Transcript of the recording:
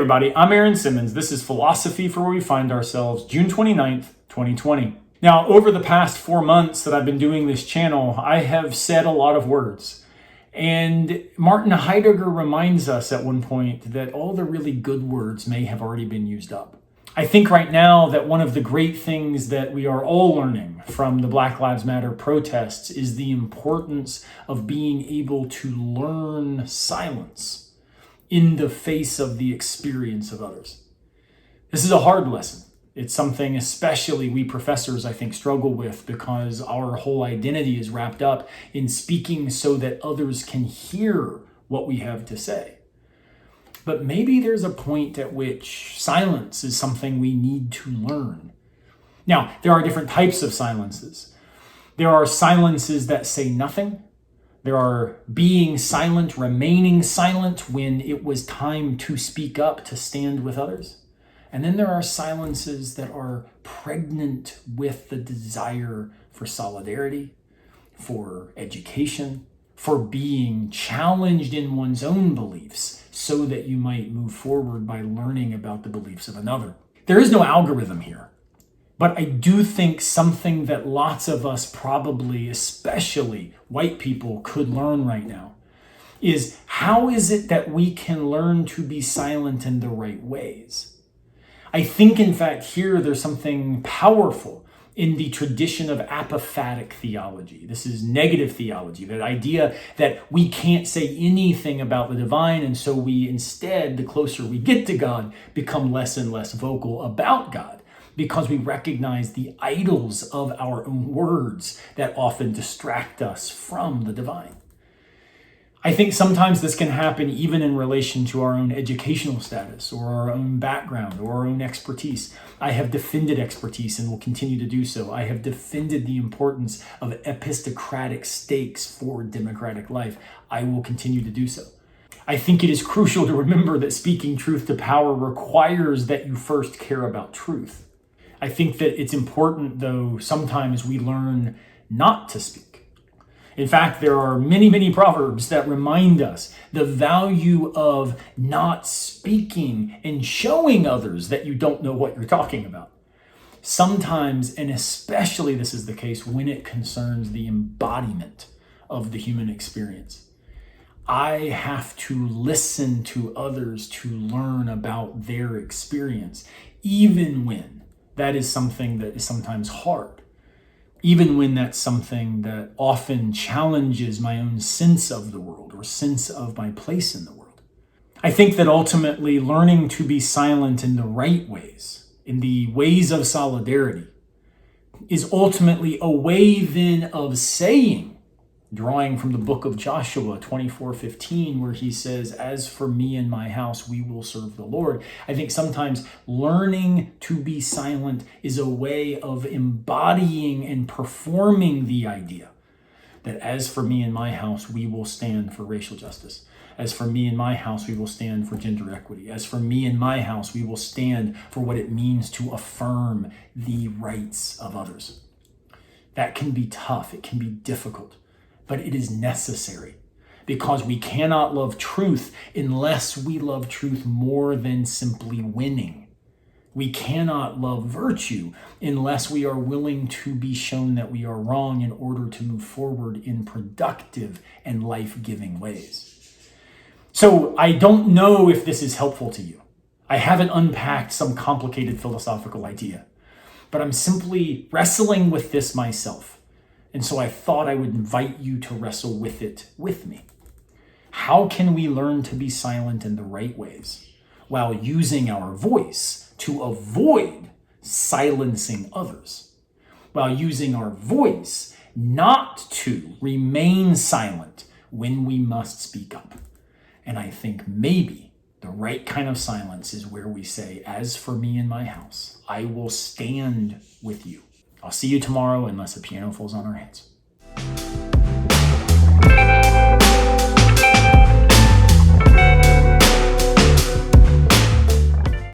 everybody, I'm Aaron Simmons. This is Philosophy for Where We Find Ourselves, June 29th, 2020. Now, over the past 4 months that I've been doing this channel, I have said a lot of words. And Martin Heidegger reminds us at one point that all the really good words may have already been used up. I think right now that one of the great things that we are all learning from the Black Lives Matter protests is the importance of being able to learn silence in the face of the experience of others. This is a hard lesson. It's something especially we professors, I think, struggle with because our whole identity is wrapped up in speaking so that others can hear what we have to say. But maybe there's a point at which silence is something we need to learn. Now, there are different types of silences. There are silences that say nothing. There are being silent, remaining silent when it was time to speak up, to stand with others. And then there are silences that are pregnant with the desire for solidarity, for education, for being challenged in one's own beliefs so that you might move forward by learning about the beliefs of another. There is no algorithm here. But I do think something that lots of us probably, especially white people, could learn right now is how is it that we can learn to be silent in the right ways? I think, in fact, here there's something powerful in the tradition of apophatic theology. This is negative theology, that idea that we can't say anything about the divine, and so we instead, the closer we get to God, become less and less vocal about God, because we recognize the idols of our own words that often distract us from the divine. I think sometimes this can happen even in relation to our own educational status or our own background or our own expertise. I have defended expertise and will continue to do so. I have defended the importance of epistocratic stakes for democratic life. I will continue to do so. I think it is crucial to remember that speaking truth to power requires that you first care about truth. I think that it's important, though, sometimes we learn not to speak. In fact, there are many, many proverbs that remind us the value of not speaking and showing others that you don't know what you're talking about. Sometimes, and especially this is the case when it concerns the embodiment of the human experience. I have to listen to others to learn about their experience, even when that is something that is sometimes hard, even when that's something that often challenges my own sense of the world or sense of my place in the world. I think that ultimately learning to be silent in the right ways, in the ways of solidarity, is ultimately a way then of saying, drawing from the book of Joshua 24:15, where he says, "As for me and my house, we will serve the Lord." I think sometimes learning to be silent is a way of embodying and performing the idea that as for me and my house, we will stand for racial justice. As for me and my house, we will stand for gender equity. As for me and my house, we will stand for what it means to affirm the rights of others. That can be tough. It can be difficult. But it is necessary because we cannot love truth unless we love truth more than simply winning. We cannot love virtue unless we are willing to be shown that we are wrong in order to move forward in productive and life-giving ways. So I don't know if this is helpful to you. I haven't unpacked some complicated philosophical idea, but I'm simply wrestling with this myself. And so I thought I would invite you to wrestle with it with me. How can we learn to be silent in the right ways while using our voice to avoid silencing others? While using our voice not to remain silent when we must speak up. And I think maybe the right kind of silence is where we say, "As for me and my house, I will stand with you." I'll see you tomorrow unless a piano falls on our hands.